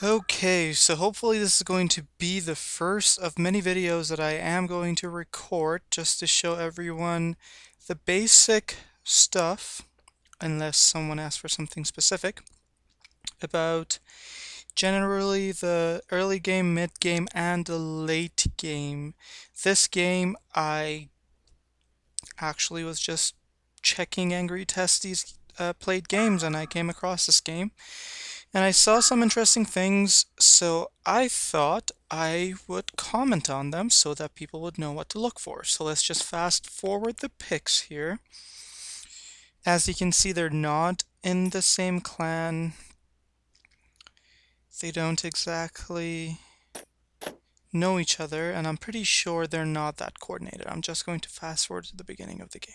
Okay, so hopefully this is going to be the first of many videos that I am going to record just to show everyone the basic stuff, unless someone asks for something specific, about generally the early game, mid game, and the late game. This game I actually was just checking Angry Testy's played games and I came across this game. And I saw some interesting things, so I thought I would comment on them so that people would know what to look for. So let's just fast forward the pics here. As you can see, they're not in the same clan. They don't exactly know each other, and I'm pretty sure they're not that coordinated. I'm just going to fast forward to the beginning of the game.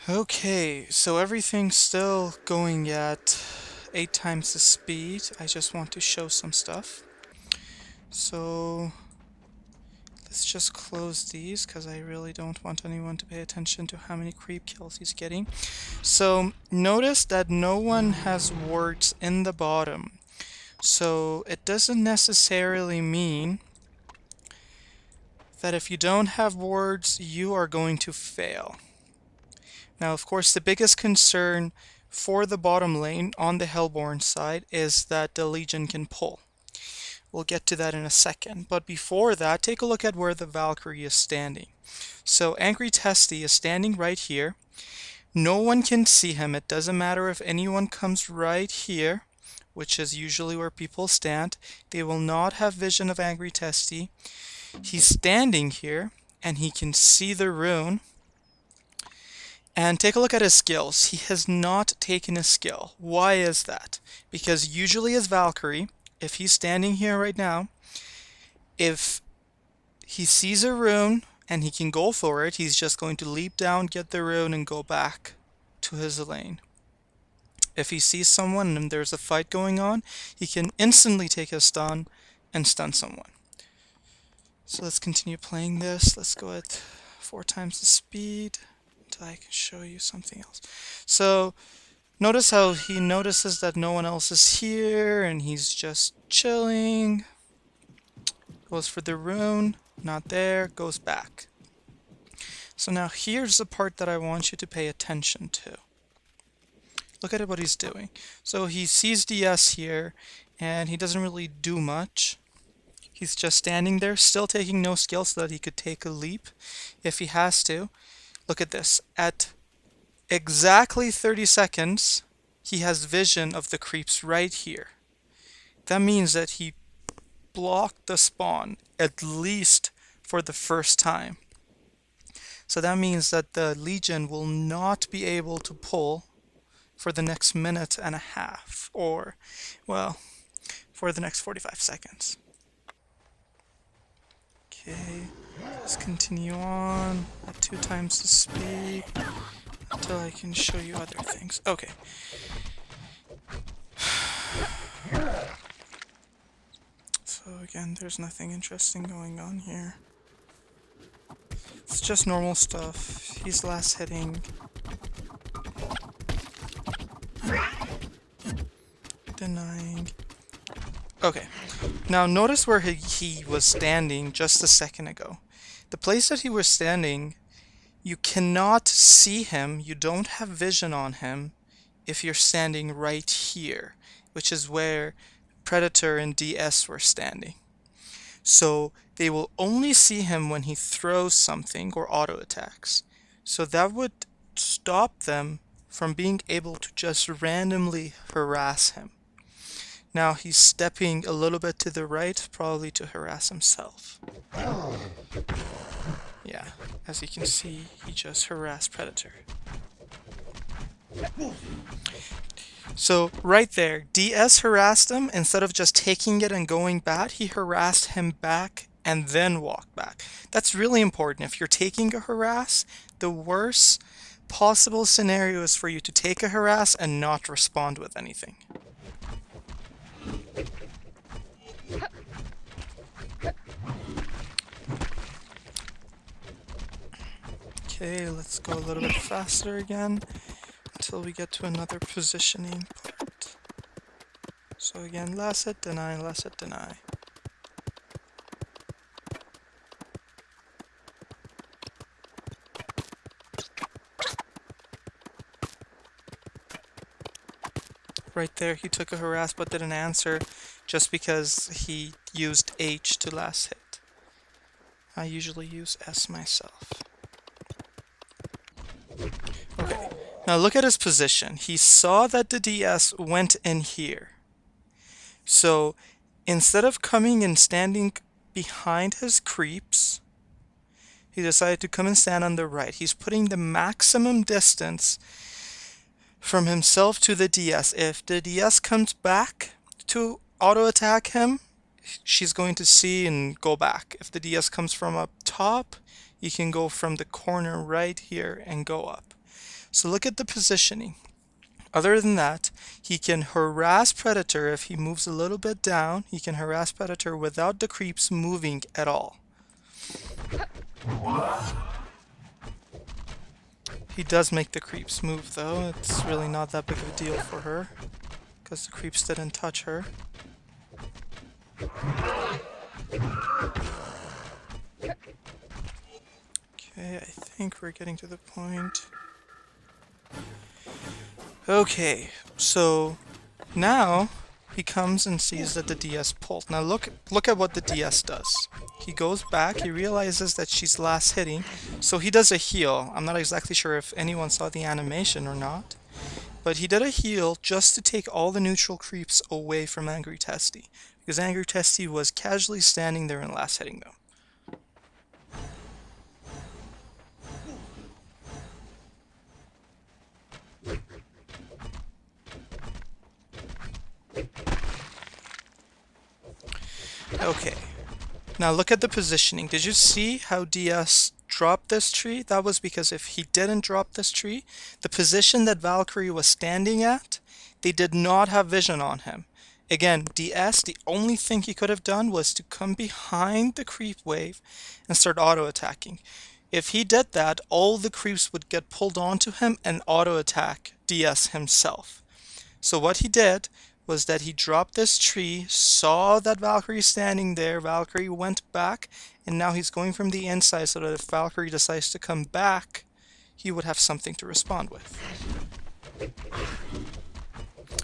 Okay, so everything's still going at 8 times the speed. I just want to show some stuff. So let's just close these because I really don't want anyone to pay attention to how many creep kills he's getting. So notice that no one has words in the bottom. So it doesn't necessarily mean that if you don't have words, you are going to fail. Now, of course, the biggest concern for the bottom lane on the Hellborn side is that the Legion can pull. We'll get to that in a second. But before that, take a look at where the Valkyrie is standing. So Angry Testy is standing right here. No one can see him. It doesn't matter if anyone comes right here, which is usually where people stand. They will not have vision of Angry Testy. He's standing here, and he can see the rune. And take a look at his skills. He has not taken a skill. Why is that? Because usually as Valkyrie, if he's standing here right now, if he sees a rune and he can go for it, he's just going to leap down, get the rune, and go back to his lane. If he sees someone and there's a fight going on, he can instantly take a stun and stun someone. So let's continue playing this. Let's go at 4 times the speed until I can show you something else. So notice how he notices that no one else is here and he's just chilling. Goes for the rune, not there, goes back. So now here's the part that I want you to pay attention to. Look at what he's doing. So he sees DS here and he doesn't really do much. He's just standing there, still taking no skill so that he could take a leap if he has to. Look at this. At exactly 30 seconds, he has vision of the creeps right here. That means that he blocked the spawn, at least for the first time. So that means that the Legion will not be able to pull for the next minute and a half, or, well, for the next 45 seconds. Okay, let's continue on at 2 times the speed until I can show you other things. Okay. So again, there's nothing interesting going on here. It's just normal stuff. He's last hitting. Denying. Okay. Now notice where he was standing just a second ago. The place that he was standing, you cannot see him, you don't have vision on him if you're standing right here, which is where Predator and DS were standing. So they will only see him when he throws something or auto attacks. So that would stop them from being able to just randomly harass him. Now he's stepping a little bit to the right, probably to harass himself. Yeah, as you can see, he just harassed Predator. So right there, DS harassed him. Instead of just taking it and going back, he harassed him back and then walked back. That's really important. If you're taking a harass, the worst possible scenario is for you to take a harass and not respond with anything. Okay, let's go a little bit faster again until we get to another positioning part. So again, last hit, deny, last hit, deny. Right there, he took a harass but didn't answer just because he used H to last hit. I usually use S myself. Okay, now look at his position. He saw that the DS went in here. So instead of coming and standing behind his creeps, he decided to come and stand on the right. He's putting the maximum distance from himself to the DS. If the DS comes back to auto attack him, she's going to see and go back. If the DS comes from up top, you can go from the corner right here and go up. So look at the positioning. Other than that, he can harass Predator if he moves a little bit down. He can harass Predator without the creeps moving at all. He does make the creeps move though. It's really not that big of a deal for her because the creeps didn't touch her. Okay, I think we're getting to the point. Okay, so now he comes and sees that the DS pulled. Now look at what the DS does. He goes back, he realizes that she's last hitting, so he does a heal. I'm not exactly sure if anyone saw the animation or not, but he did a heal just to take all the neutral creeps away from Angry Testy, because Angry Testy was casually standing there and last hitting them. Okay, now look at the positioning. Did you see how DS dropped this tree? That was because if he didn't drop this tree, the position that Valkyrie was standing at, they did not have vision on him. Again, DS, the only thing he could have done was to come behind the creep wave and start auto-attacking. If he did that, all the creeps would get pulled onto him and auto-attack DS himself. So what he did was that he dropped this tree, saw that Valkyrie standing there, Valkyrie went back, and now he's going from the inside so that if Valkyrie decides to come back, he would have something to respond with.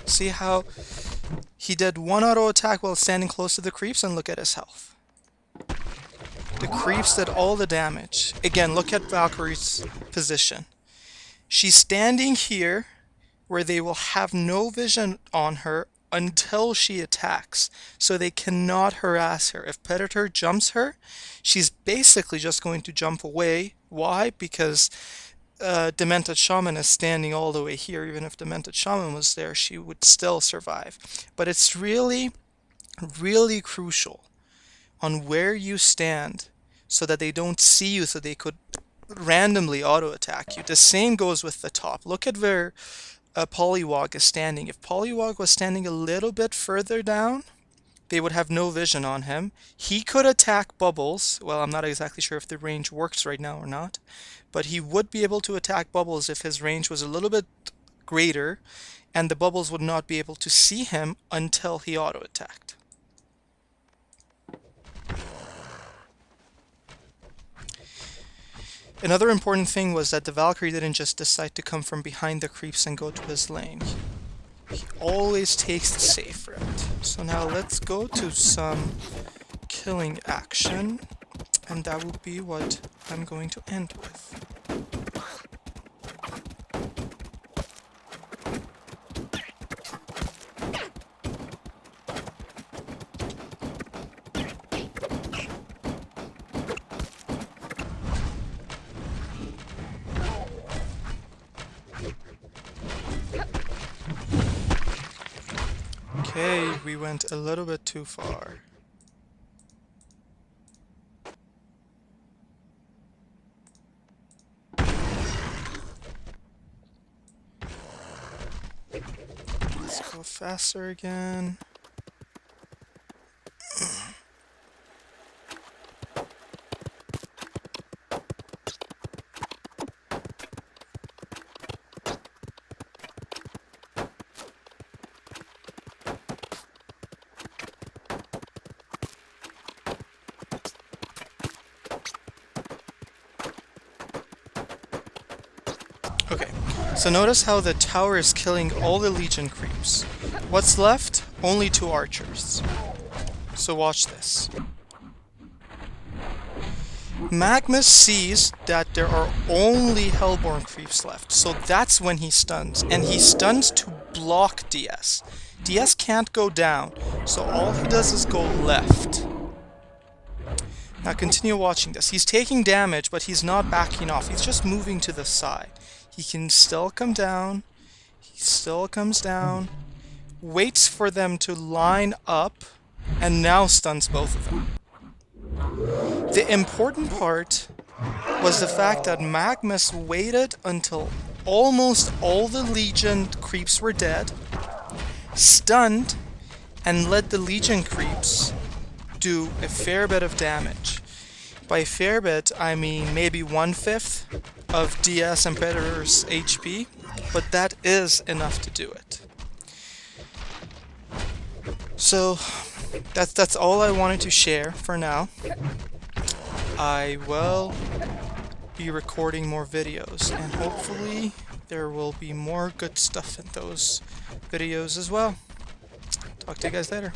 See how he did one auto attack while standing close to the creeps, and look at his health. The creeps did all the damage. Again, look at Valkyrie's position. She's standing here where they will have no vision on her until she attacks, so they cannot harass her. If Predator jumps her, she's basically just going to jump away. Why? Because Demented Shaman is standing all the way here. Even if Demented Shaman was there, she would still survive. But it's really, really crucial on where you stand so that they don't see you, so they could randomly auto-attack you. The same goes with the top. Look at where Polywog is standing. If Polywog was standing a little bit further down, they would have no vision on him. He could attack Bubbles. Well, I'm not exactly sure if the range works right now or not, but he would be able to attack Bubbles if his range was a little bit greater, and the Bubbles would not be able to see him until he auto-attacked. Another important thing was that the Valkyrie didn't just decide to come from behind the creeps and go to his lane. He always takes the safe route. So now let's go to some killing action, and that will be what I'm going to end with. Okay, we went a little bit too far. Let's go faster again. So notice how the tower is killing all the Legion creeps. What's left? Only 2 archers. So watch this. Magnus sees that there are only Hellborn creeps left, so that's when he stuns. And he stuns to block DS. DS can't go down, so all he does is go left. Now continue watching this. He's taking damage, but he's not backing off. He's just moving to the side. He can still come down. He still comes down. Waits for them to line up, and now stuns both of them. The important part was the fact that Magnus waited until almost all the Legion creeps were dead, stunned, and let the Legion creeps do a fair bit of damage. By a fair bit, I mean maybe 1/5 of DS and Predator's HP, but that is enough to do it. So that's all I wanted to share for now. I will be recording more videos, and hopefully there will be more good stuff in those videos as well. Talk to you guys later.